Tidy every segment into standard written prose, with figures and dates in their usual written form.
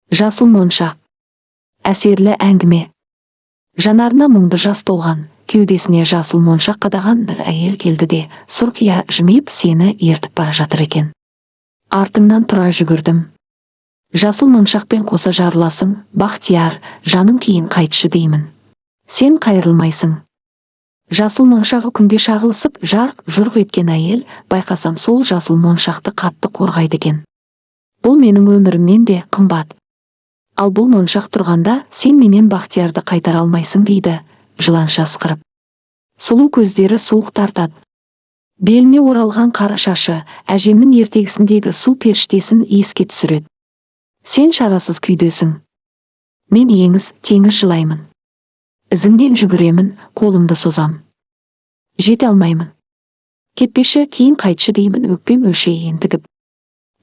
Жасыл моншақ. Әсерлі әңгіме. Жанарына мұңды жас толған, кеудесіне жасыл моншақ қадаған бір әйел келді де, сұрқия жымиып сені ертіп бара жатыр екен. Артыңнан тұра жүгірдім. Жасыл моншақпен қоса жарыласың, Бақтияр, жаным кейін қайтшы деймін. Сен қайырылмайсың. Жасыл моншағы күнге шағылысып, жарқ-жұрқ еткен әйел, байқасам сол жасыл моншақты қатты қорғайды екен. Бұл менің өмірімнен де қымбат. Ал бұл моншақ тұрғанда сен менен Бақтиярды қайтара алмайсың дейді, жыланша ысқырып. Сұлу көздері суық тартады. Беліне оралған қара шашы әжемнің ертегісіндегі су періштесін еске түсіреді. Сен шарасыз күйдесің. Мен теңіз жылаймын. Ізіңнен жүгіремін, қолымды созам. Жете алмаймын. Кетпеші, кейін қайтшы деймін, өкпем өлшей ентігіп.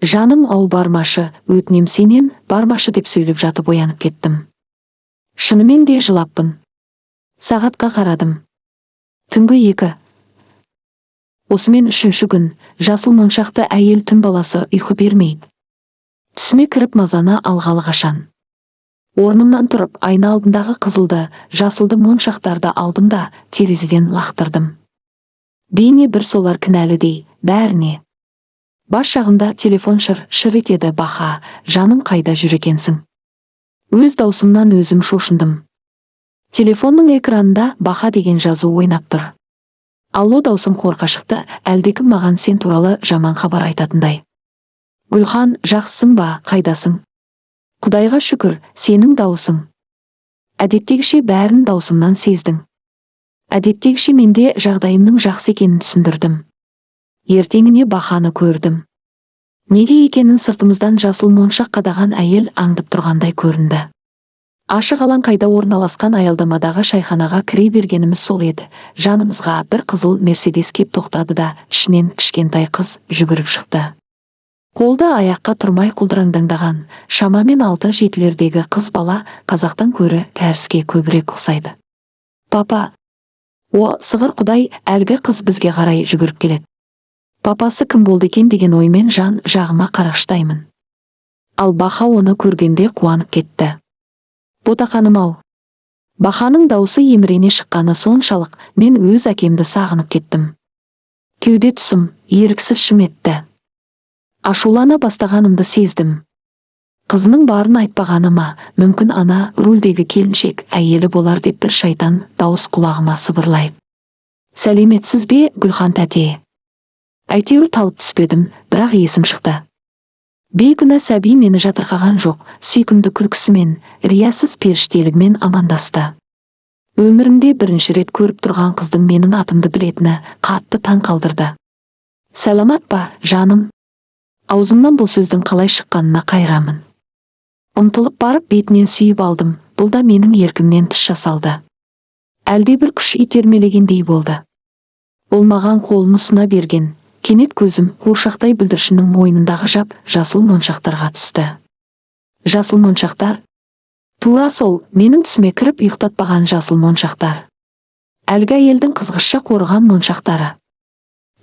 Жаным ау бармашы, өтінем сенен, бармашы деп сөйлеп жатып оянып кеттім. Шынымен де жылаппын. Сағатқа қарадым. Түнгі 2. Осымен 3-ші күн, жасыл моншақты әйел түн баласы ұйқы бермейді. Түсіме кіріп мазаны алғалы қашан. Орнымнан тұрып, айна алдындағы қызылды, жасылды моншақтарды алдым да, терезеден лақтырдым. Бейне бір солар кінәлідей, бәріне. Бас жағымда телефон шыр етеді. Баха, жаным қайда жүр екенсің? Өз даусымнан өзім шошындым. Телефонның экранында Баха деген жазу ойнап тұр. Алло, даусым қорқа шықты, әлдекім маған сен туралы жаман хабар айтатындай. Гүлхан, жақсысың ба, қайдасың? Құдайға шүкір, сенің даусың. Әдеттегіше бәрін даусымнан сездің. Әдеттегіше менде жағдайымның жақсы екенін түсіндірдім. Ертеңіне Баханы көрдім. Неге екенін сыртымыздан жасыл моншақ қадаған әйел аңдып тұрғандай көрінді. Ашық алаңқайда орналасқан аялдамадағы шайханаға кіре бергеніміз сол еді. Жанымызға бір қызыл мерседес кеп тоқтады да, ішінен кішкентай қыз жүгіріп шықты. Қолда аяққа тұрмай құлдыраңдаңдаған, шамамен 6-7-лердегі қыз бала қазақтан көрі кәріске көбірек ұқсайды. Папа. О, сығыр құдай, әлгі қыз бізге қарай жүгіріп келеді. Папасы кім болды екен деген оймен жан жағыма қараштаймын. Ал Баха оны көргенде қуанып кетті. Ботақаным-ау. Баханың даусы емірене шыққаны соншалық, мен өз әкемді сағынып кеттім. Кеуде тұсым еріксіз шым етті. Ашулана бастағанымды сездім. Қызының барын айтпағаныма, мүмкін ана рөлдегі келіншек әйелі болар деп бір шайтан дауыс құлағыма сыбырлайды. Сәлеметсіз бе, Гүлхан тәте? Әйтеуір талып түспедім, бірақ есім шықты. Бейкүнә сәби мені жатырқаған жоқ, сүйкімді күлкісімен, риясыз періштелігімен амандасты. Өмірімде бірінші рет көріп тұрған қыздың менің атымды білетіні қатты таң қалдырды. Сәламат па, жаным? Аузымнан бұл сөздің қалай шыққанына қайрамын. Ұмтылып барып бетінен сүйіп алдым, бұл да менің еркімнен тыс жасалды. Әлде бір күш итермелегендей болды. Ол маған қолын ұсына берген. Кенет көзім қуыршақтай бүлдіршіннің мойнындағы жап жасыл моншақтарға түсті. Жасыл моншақтар? Тура сол, менің түсіме кіріп ұйықтатпаған жасыл моншақтар. Әлгі әйелдің қызғышша қорыған моншақтары.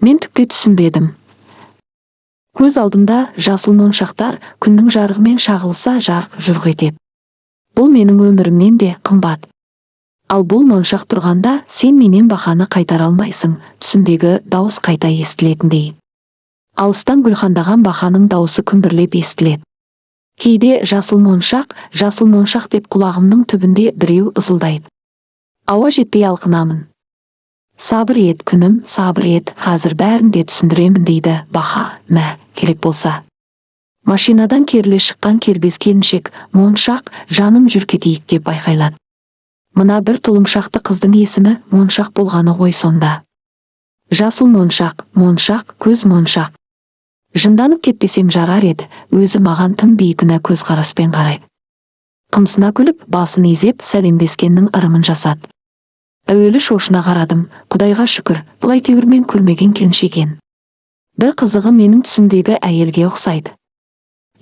Мен түкке түсінбедім. Көз алдымда жасыл моншақтар күннің жарығымен шағылса жарқ-жұрқ етеді. Бұл менің өмірімнен де қымбат. Ал бұл моншақ тұрғанда сен менен Баханы қайтара алмайсың, түсімдегі дауыс қайта естілетіндей. Алыстан гүлхандаған Баханың дауысы күмбірлеп естіледі. Кейде жасыл моншақ деп құлағымның түбінде біреу ызылдайды. Ауа жетпей алқынамын. Сабыр ет, күнім, сабыр ет, қазір бәрін де түсіндіремін дейді Баха, мә, керек болса. Машинадан керіле шыққан кербез келіншек, моншақ, жаным жүр кетейік деп айқайлады. Мына бір тұлымшақты қыздың есімі моншақ болғаны ғой сонда. Жасыл моншақ, көз моншақ. Жынданып кетпесем жарар еді, өзі маған тым бейкүнә көз қараспен қарайды. Қымсына күліп, басын изеп, сәлемдескеннің ырымын жасады. Әуелі шошына қарадым, құдайға шүкір, бұл әйтеуір мен көрмеген келіншек екен. Бір қызығы менің түсімдегі әйелге ұқсайды.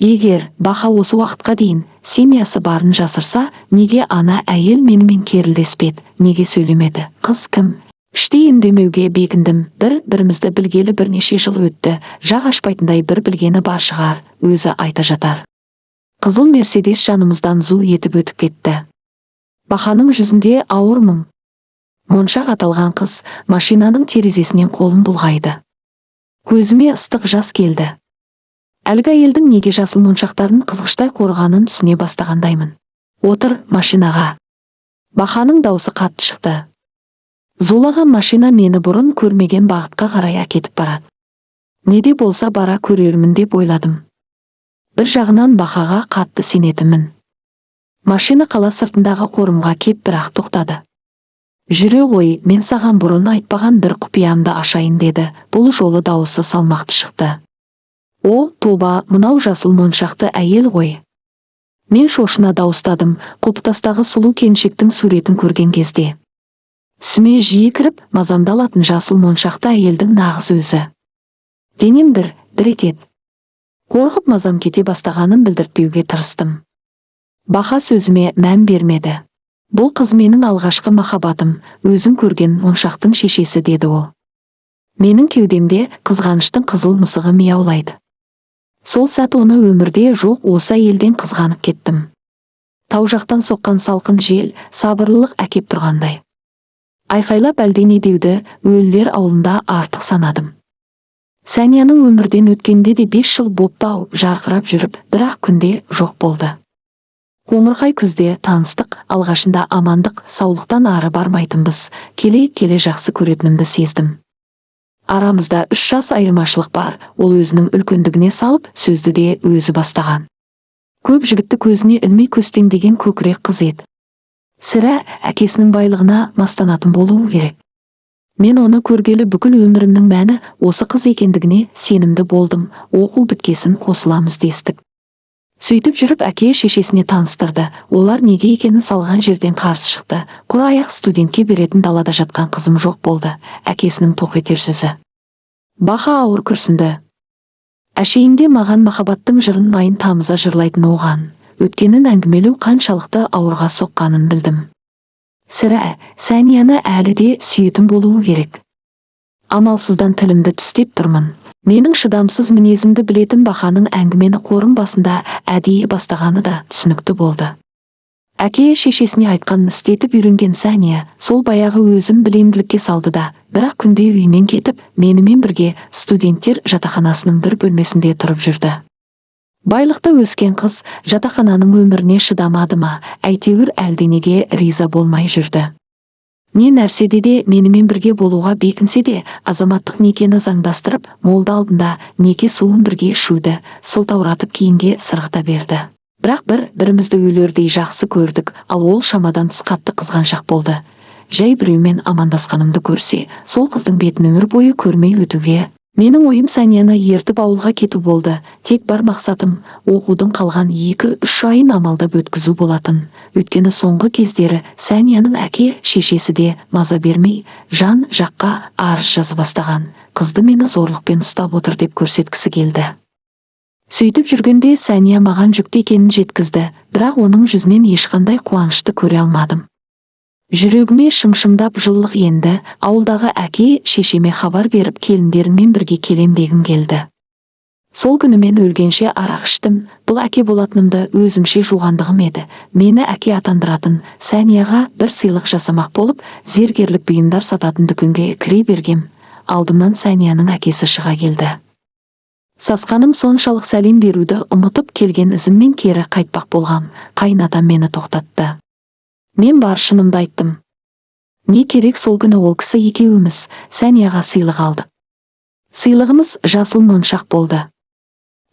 Егер Баха осы уақытқа дейін семьясы барын жасырса, неге ана әйел менімен керілдеспеді, неге сөйлемеді? Қыз кім? Іштей үндемеуге бекіндім. Бірімізді білгелі бірнеше жыл өтті. Жақ ашпайтындай бір білгені бар шығар, өзі айта жатар. Қызыл Мерседес жанымыздан зу етіп өтіп кетті. Баханың жүзінде ауыр мұң. Моншақ аталған қыз машинаның терезесінен қолын бұлғайды. Көзіме ыстық жас келді. Әлгі әйелдің неге жасыл моншақтарын қызғыштай қорғанын түсіне бастағандаймын. Отыр машинаға. Баханың даусы қатты шықты. Зулаған машина мені бұрын көрмеген бағытқа қарай әкетіп барады. Неде болса бара көрермін деп ойладым. Бір жағынан Бахаға қатты сенетінмін. Машина қала сыртындағы қорымға кеп бірақ тоқтады. Жүре ғой, мен саған бұрын айтпаған бір құпиямды ашайын деді. Бұл жолы дауысы салмақты шықты. О, тоба, мынау жасыл моншақты әйел ғой. Мен шошына дауыстадым, құлпытастағы сұлу келіншектің суретін көрген кезде. Түсіме жиі кіріп, мазамды алатын жасыл моншақты әйелдің нағыз өзі. Денем дір етеді. Қорқып мазам кете бастағанын білдіртпеуге тырыстым. Баха сөзіме мән бермеді. Бұл қыз менің алғашқы махаббатым, өзің көрген моншақтың шешесі деді ол. Менің кеудемде қызғаныштың қызыл мысығы мияулайды. Сол сәт оны өмірде жоқ осы әйелден қызғанып кеттім. Тау жақтан соққан салқын жел, сабырлылық әкеп тұрғандай. Айқайлап әлдене деуді өлілер ауылында артық санадым. Сәнияның өмірден өткенде де 5 жыл боптау жарқырап жүріп, бірақ күнде жоқ болды. Қоңырқай күзде таныстық, алғашында амандық, саулықтан ары бармайтынбыз, келе жақсы көретінімді сездім. Арамызда 3 жас айырмашылық бар, ол өзінің үлкендігіне салып, сөзді де өзі бастаған. Көп жігітті көзіне ілмей көстеңдеген көкірек қыз еді. Сірә әкесінің байлығына мастанатын болуы керек. Мен оны көргелі бүкіл өмірімнің мәні осы қыз екендігіне сенімді болдым, оқу біткесін қосыламыз дестік. Сөйтіп жүріп әке шешесіне таныстырды, олар неге екенін салған жерден қарсы шықты. Құр аяқ студентке беретін далада жатқан қызым жоқ болды, әкесінің тоқ етер сөзі. Баха ауыр күрсінді. Әшейінде маған махаббаттың жырын майын тамыза жырлайтын оған, өткенін әңгімелеу қаншалықты ауырға соққанын білдім. Сірә, Сәнияны әлі де сүйетін болуы керек. Амалсыздан тілімді тістеп тұрмын. Менің шыдамсыз мінезімді білетін Баханың әңгімені қорым басында әдейі бастағаны да түсінікті болды. Әке шешесіне айтқанын істетіп үйренген Сәния, сол баяғы өзім білемділікке салды да, бірақ күнде үйінен кетіп, менімен бірге студенттер жатақханасының бір бөлмесінде тұрып жүрді. Байлықта өскен қыз жатақхананың өміріне шыдамады ма, әйтеуір әлденеге риза болмай жүрді. Не нәрседе де менімен бірге болуға бекінсе де, азаматтық некені заңдастырып, молда алдында неке суын бірге ішуді, сылтауратып кейінге сырғыта берді. Бірақ бірімізді өлердей жақсы көрдік, ал ол шамадан тыс қатты қызғаншақ болды. Жай біреумен амандасқанымды көрсе, сол қыздың бетін өмір бойы көрмей өтуге. Менің ойым Сәнияны ертіп ауылға кету болды. Тек бар мақсатым оқудың қалған 2-3 айын амалдап өткізу болатын. Өйткені соңғы кездері Сәнияның әке шешесі де маза бермей, жан жаққа арыз жазып бастаған. Қызды мені зорлықпен ұстап отыр деп көрсеткісі келді. Сөйтіп жүргенде Сәния маған жүкті екенін жеткізді, бірақ оның жүзінен ешқандай қуанышты көре алмадым. Жүрегіме шымшымдап жылылық енді, ауылдағы әке шешеме хабар беріп келіндеріммен бірге келем дегім келді. Сол күні мен өлгенше арақ іштім, бұл әке болатынымды өзімше жуғандығым еді. Мені әке атандыратын Сәнияға бір сыйлық жасамақ болып, зергерлік бұйымдар сататын дүкенге кіре бергем. Алдымнан Сәнияның әкесі шыға келді. Сасқаным соншалық сәлем беруді ұмытып келген ізіммен кері қайтпақ болғам, қайынатам мені тоқтатты. Мен бар шынымды айттым. Не керек, сол күні ол кісі екеуіміз Сәнияға сыйлық алдық. Сыйлығымыз жасыл моншақ болды.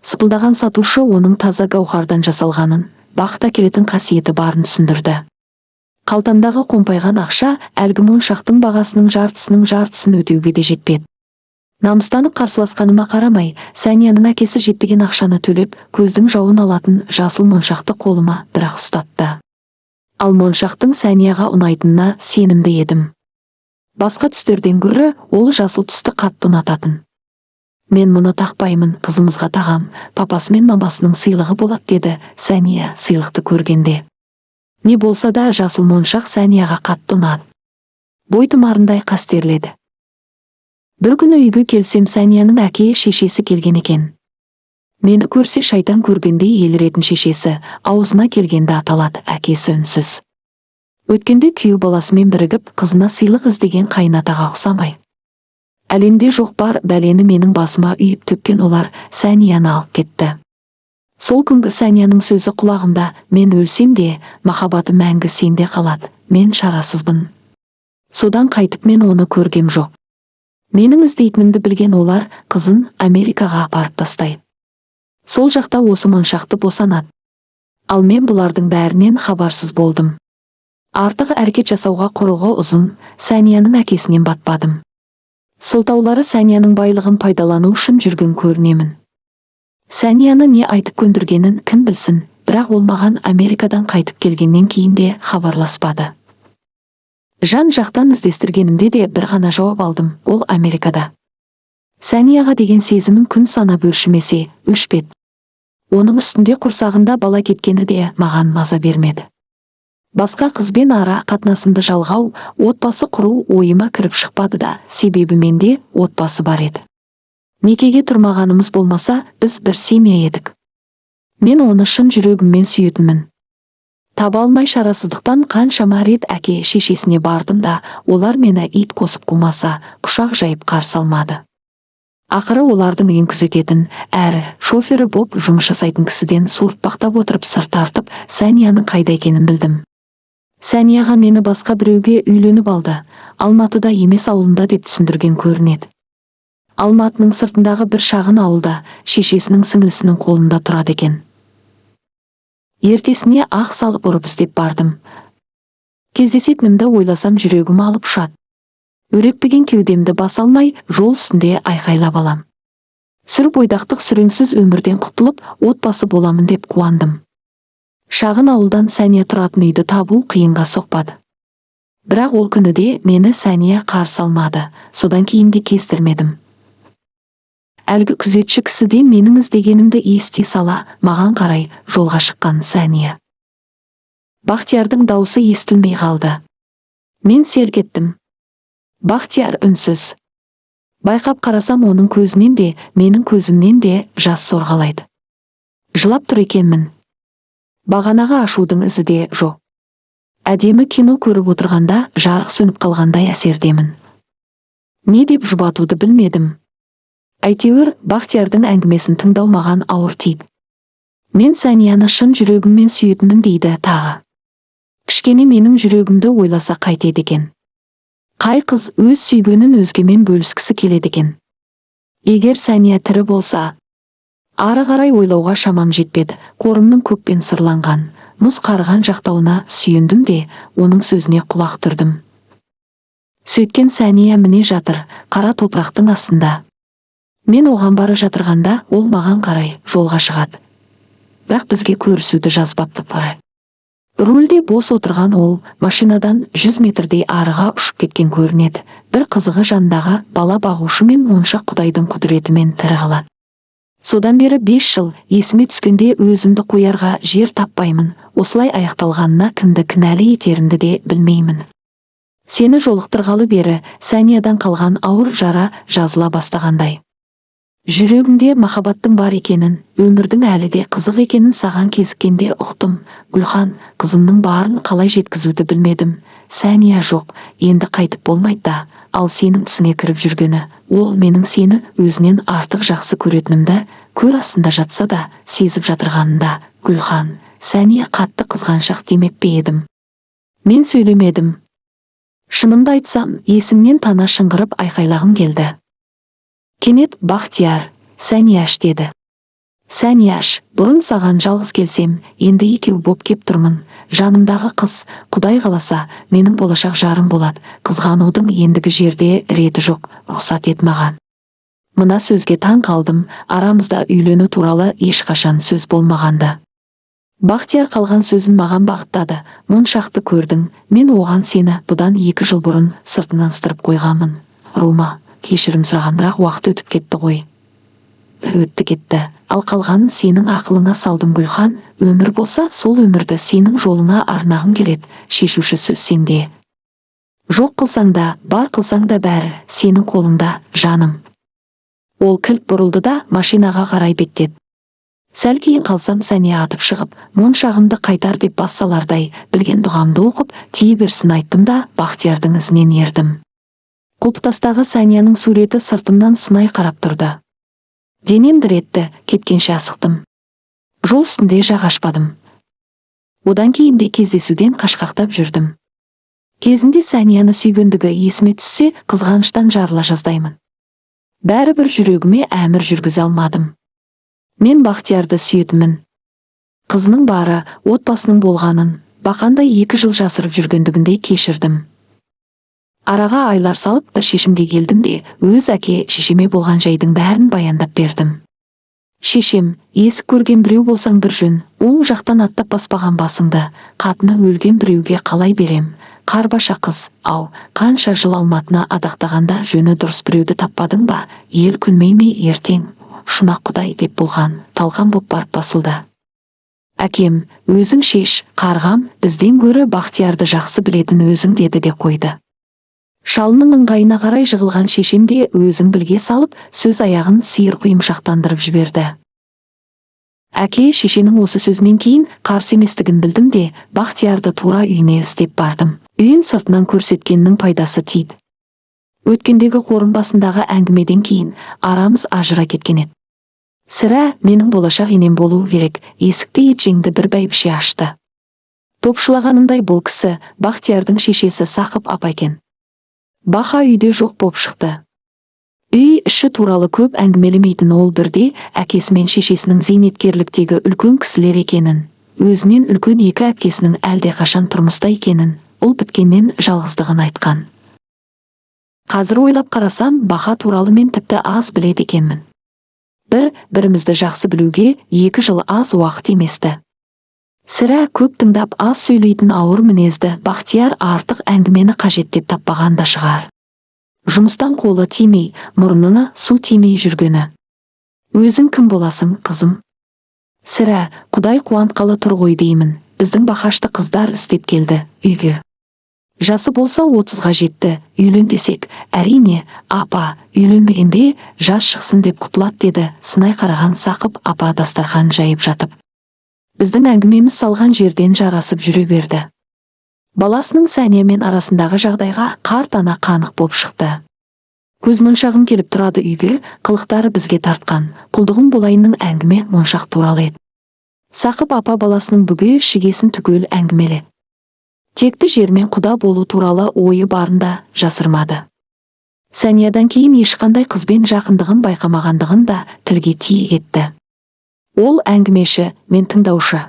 Сыпылдаған сатушы оның таза гауһардан жасалғанын, бақыт әкелетін қасиеті барын түсіндірді. Қалтамдағы қомпайған ақша әлгі моншақтың бағасының жартысын өтеуге де жетпеді. Намыстанып қарсыласқаныма қарамай, Сәнияның әкесі жетпеген ақшаны төлеп, көздің жауын алатын жасыл моншақты қолыма бірақ ұстатты. Ал моншақтың Сәнияға ұнайтынына сенімді едім. Басқа түстерден гөрі ол жасыл түсті қатты ұнататын. Мен мұны тақпаймын, қызымызға тағам, папасы мен мамасының сыйлығы болады деді Сәния сыйлықты көргенде. Не болса да жасыл моншақ Сәнияға қатты ұнады. Бойтұмарындай қастерледі. Бір күні үйге келсем Сәнияның әке шешесі келген екен. Мені көрсе шайтан көргендей еліретін шешесі, аузына келгенді аталады әкесі үнсіз. Өткенде күйеу баласымен бірігіп, қызына сыйлық іздеген қайынатаға ұқсамай. Әлемде жоқ бар бәлені менің басыма үйіп төккен олар Сәнияны алып кетті. Сол күнгі Сәнияның сөзі құлағымда, мен өлсем де, махаббаты мәңгі сенде қалады, мен шарасызбын. Содан қайтып мен оны көргем жоқ. Менің іздейтінімді білген олар қызын Америкаға апарып тастайды. Сол жақта осы моншақты босанады. Ал мен бұлардың бәрінен хабарсыз болдым. Артық әрекет жасауға құрығы ұзын, Сәнияның әкесінен батпадым. Сылтаулары Сәнияның байлығын пайдалану үшін жүрген көрінемін. Сәнияны не айтып көндіргенін кім білсін, бірақ ол маған Америкадан қайтып келгеннен кейін де хабарласпады. Жан жақтан іздестіргенімде де бір ғана жауап алдым, ол Америкада. Сәнияға деген сезімім күн санап өршімесе, өшпеді. Оның үстінде құрсағында бала кеткені де маған маза бермеді. Басқа қызбен ара қатынасымды жалғау, отбасы құру ойыма кіріп шықпады да, себебі менде отбасы бар еді. Некеге тұрмағанымыз болмаса, біз бір семья едік. Мен оны шын жүрегіммен сүйетінмін. Таба алмай шарасыздықтан қаншама рет әке шешесіне бардым да, олар мені ит қосып қумаса, құшақ жайып қарсы алмады. Ақыры олардың үйін күзететін, әрі шофері боп жұмыс жасайтын кісіден суыртпақтап отырып сыр тартып, Сәнияның қайда екенін білдім. Сәнияға мені басқа біреуге үйленіп алды, Алматыда емес ауылында деп түсіндірген көрінеді. Алматының сыртындағы бір шағын ауылда шешесінің сіңлісінің қолында тұрады екен. Ертесіне ақ салып ұрып іздеп бардым. Кездесетінімді ойласам жүрегім алып ұшады. Өрекпіген кеудемді баса алмай, жол үстінде айқайлап алам. Сүр бойдақтық сүреңсіз өмірден құтылып, отбасы боламын деп қуандым. Шағын ауылдан Сәния тұратын үйді табу қиынға соқпады. Бірақ ол күні де мені Сәния қарсы алмады, содан кейін де кездірмедім. Әлгі күзетші кісіде менің іздегенімді ести сала, маған қарай жолға шыққан Сәния. Бахтиярдың дауысы естілмей қалды. Мен селк еттім. Бахтияр үнсіз. Байқап қарасам оның көзінен де, менің көзімнен де жас сорғалайды. Жылап тұр екенмін. Бағанаға ашудың ізі де жоқ. Әдемі кино көріп отырғанда жарық сөніп қалғандай әсердемін. Не деп жұбатуды білмедім. Әйтеуір Бахтиярдың әңгімесін тыңдау маған ауыр тиді. Мен Сәнияны шын жүрегіммен сүйетінмін дейді тағы. Кішкене менің жүрегімді ойласа қайтеді екен. Қай қыз өз сүйгенін өзгемен бөліскісі келеді екен. Егер Сәния тірі болса, ары қарай ойлауға шамам жетпеді. Қорымның көкпен сырланған, мұз қарыған жақтауына сүйендім де, оның сөзіне құлақ түрдім. Сөйткен Сәния міне жатыр, қара топырақтың астында. Мен оған бары жатырғанда, ол маған қарай жолға шығады. Бірақ бізге көрісуді жазбапты бары. Рульде бос отырған ол, машинадан 100 метрдей арыға ұшып кеткен көрінеді. Бір қызығы жанындағы бала бағушы мен моншақ құдайдың құдіретімен тірі қалады. Содан бері 5 жыл есіме түскенде өзімді қоярға жер таппаймын. Осылай аяқталғанына кімді кінәлі етерімді де білмеймін. Сені жолықтырғалы бері Сәниядан қалған ауыр жара жазыла бастағандай. Жүрегімде махаббаттың бар екенін, өмірдің әлі де қызық екенін саған кезіккенде ұқтым. Гүлхан, қызымның барын қалай жеткізуді білмедім. Сәния жоқ, енді қайтып болмайды да, ал сенің түсіңе кіріп жүргені, ол менің сені өзінен артық жақсы көретінімді, көр астында жатса да, сезіп жатырғанында. Гүлхан, Сәния қатты қызғаншақ демеп пе едім. Мен сөйлемедім. Шынымды айтсам, есімнен тана шыңғырып айқайлағым келді. Кенет Бахтияр, Сәнияш деді. Сәнияш, бұрын саған жалғыз келсем, енді екеу боп кеп тұрмын. Жанымдағы қыз, Құдай қаласа, менің болашақ жарым болады. Қызғанудың ендігі жерде реті жоқ, рұқсат ет маған. Мына сөзге таң қалдым, арамызда үйлену туралы ешқашан сөз болмағанды. Бахтияр қалған сөзін маған бағыттады. Моншақты көрдің, мен оған сені бұдан 2 жыл бұрын сыртынан ыстырып қойғанмын. Рума, кешірім сұраған, бірақ уақыт өтіп кетті ғой. Өтті кетті, ал қалғанын сенің ақылыңа салдым. Гүлхан, өмір болса, сол өмірді сенің жолыңа арнағым келеді. Шешуші сөз сенде. Жоқ қылсаң да, бар қылсаң да бәрі сенің қолыңда, жаным. Ол кілт бұрылды да машинаға қарай беттеді. Сәл кейін қалсам Сәния атып шығып, моншағымды қайтар деп бас салардай, білген дұғамды оқып, тие берсін айттым да Бахтиярдың ізінен ердім. Құлпытастағы Сәнияның суреті сыртымнан сынай қарап тұрды. Денем дір етті, кеткенше асықтым. Жол үстінде жақ ашпадым. Одан кейін де кездесуден қашқақтап жүрдім. Кезінде Сәнияны сүйгендігі есіме түссе, қызғаныштан жарыла жаздаймын. Бәрібір жүрегіме әмір жүргізе алмадым. Мен Бахтиярды сүйетімін. Қызының бары, отбасының болғанын, бақандай 2 жыл жасырып жүргендігіндей кешірдім. Араға айлар салып бір шешімге келдім де, өз әке шешеме болған жайдың бәрін баяндап бердім. Шешем, есік көрген біреу болсаң бір жөн, оң жақтан аттап баспаған басыңды, қатыны өлген біреуге қалай берем? Қарбаша қыз, ау, қанша жыл Алматына адақтағанда жөні дұрыс біреуді таппадың ба? Ел күлмей ме ертең? Шұнақ Құдай деп болған, талған боп барып басылды. Әкем, өзің шеш, қарғам, бізден гөрі Бахтиярды жақсы білетін өзің деді де қойды. Шалының ыңғайына қарай жығылған шешем де өзің білге салып, сөз аяғын сиыр құйымшақтандырып жіберді. Әке шешенің осы сөзінен кейін қарсы еместігін білдім де, Бахтиярды тура үйіне іздеп бардым. Үйін сыртынан көрсеткеннің пайдасы тиді. Өткендегі қорым басындағы әңгімеден кейін арамыз ажыра кеткен еді. Сірә, менің болашақ енем болуы керек, есікті етжеңді бір бәйбіше ашты. Топшылағанымдай бұл кісі Бахтиярдың шешесі Сақып апа екен. Баха үйде жоқ боп шықты. Үй іші туралы көп әңгімелемейтін ол бірде әкесі мен шешесінің зейнеткерліктегі үлкен кісілер екенін, өзінен үлкен 2 әпкесінің әлде қашан тұрмыста екенін, ұл біткеннен жалғыздығын айтқан. Қазір ойлап қарасам, Баха туралы мен тіпті аз біледі екенмін. Бірімізді жақсы білуге 2 жыл аз уақыт еместі. Сірә көп тыңдап аз сөйлейтін ауыр мінезді Бахтияр артық әңгімені қажет деп таппаған да шығар. Жұмыстан қолы тимей, мұрнына су тимей жүргені. Өзің кім боласың, қызым? Сірә, Құдай қуантқалы тұр ғой деймін. Біздің Бахашты қыздар іздеп келді үйге. Жасы болса 30-ға жетті, үйлен десек, әрине, апа, үйленбегенде жас шықсын деп құтылады деді, сынай қараған Сақып апа дастархан жайып жатып. Біздің әңгімеміз салған жерден жарасып жүре берді. Баласының Сәниямен арасындағы жағдайға қарт ана қанық боп шықты. Көз моншағым келіп тұрады үйге, қылықтары бізге тартқан, құлдығым болайынның әңгіме моншақ туралы еді. Сақып апа баласының бүге шігесін түгел әңгімеледі. Текті жермен құда болу туралы ойы барында жасырмады. Сәниядан кейін ешқандай қызбен жақындығын байқамағандығын да тілге тиек етті. Ол әңгімеші, мен тыңдаушы.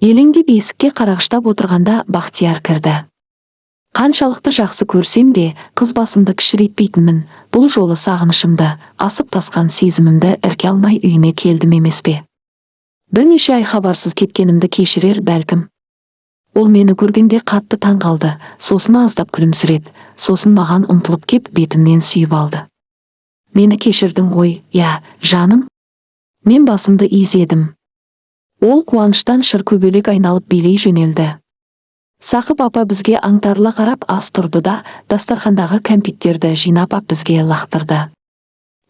Елеңдеп есікке қарағыштап отырғанда Бахтияр кірді. Қаншалықты жақсы көрсем де, қыз басымды кішірейтпейтінмін, бұл жолы сағынышымды, асып тасқан сезімімді ірке алмай үйіне келдім емес пе? Бірнеше ай хабарсыз кеткенімді кешірер бәлкім. Ол мені көргенде қатты таң қалды, сосын аздап күлімсіреді, сосын маған ұмтылып кеп бетімнен сүйіп алды. Мені кешірдің ғой, я, жаным? Мен басымды изедім. Ол қуаныштан шыр көбелек айналып билей жөнелді. Сақып апа бізге аңтарыла қарап ас тұрды да, дастархандағы кәмпиттерді жинап ап бізге лақтырды.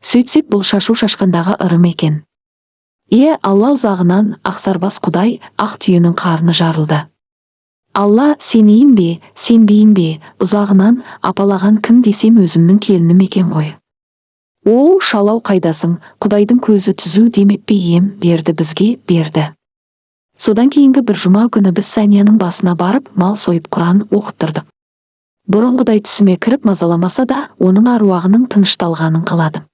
Сөйтсек бұл шашу шашқандағы ырым екен. Алла ұзағынан ақсарбас Құдай ақ түйенің қарны жарылды. Алла, сенейін бе, сенбейін бе, ұзағынан апалаған кім десем өзімнің келінім екен ғой. Оу, шалау қайдасың, Құдайдың көзі түзу демеп пе ем, берді бізге, берді. Содан кейінгі бір жұма күні біз Сәнияның басына барып, мал сойып Құран оқыттырдық. Бұрынғыдай түсіме кіріп мазаламаса да, оның аруағының тынышталғанын қаладым.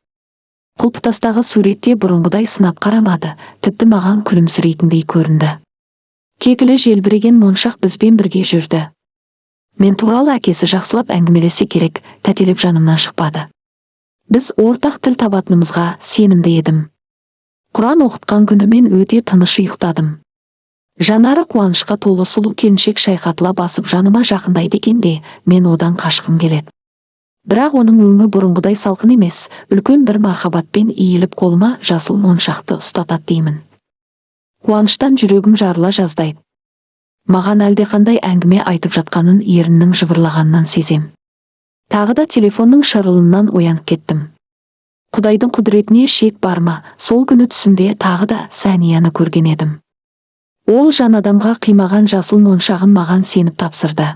Құлпытастағы суретте бұрынғыдай сынап қарамады, тіпті маған күлімсірейтіндей көрінді. Кекілі желбіреген моншақ бізбен бірге жүрді. Мен туралы әкесі жақсылап әңгімелесе керек, тәтелеп жанымнан шықпады. Біз ортақ тіл табатынымызға сенімді едім. Құран оқытқан күні мен өте тыныш ұйықтадым. Жанары қуанышқа толы сұлу келіншек шайқатыла басып жаныма жақындайды екенде, мен одан қашқым келеді. Бірақ оның өңі бұрынғыдай салқын емес, үлкен бір мархабатпен иіліп қолыма жасыл моншақты ұстатады деймін. Қуаныштан жүрегім жарыла жаздайды. Маған әлдеқандай әңгіме айтып жатқанын еріннің жыбырлағанынан сезем. Тағы да телефонның шырылынан оянып кеттім. Құдайдың құдіретіне шек бар ма? Сол күні түсімде тағы да Сәнияны көрген едім. Ол жан адамға қимаған жасыл моншағын маған сеніп тапсырды.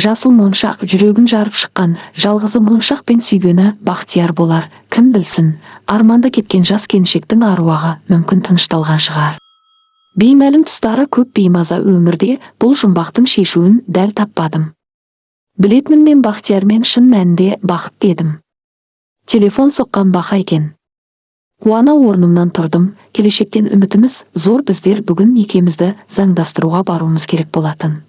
Жасыл моншақ жүрегін жарып шыққан, жалғызы моншақпен сүйгені бақтияр болар, кім білсін, арманда кеткен жас келіншектің аруағы мүмкін тынышталған шығар. Беймәлім тұстары көп беймаза өмірде бұл жұмбақтың шешуін дәл таппадым. Білетінім мен бақтиярмен шын мәнінде бақыт дедім. Телефон соққан Бақа екен. Қуана орнымнан тұрдым, келешектен үмітіміз зор, біздер бүгін некемізді заңдастыруға баруымыз керек болатын.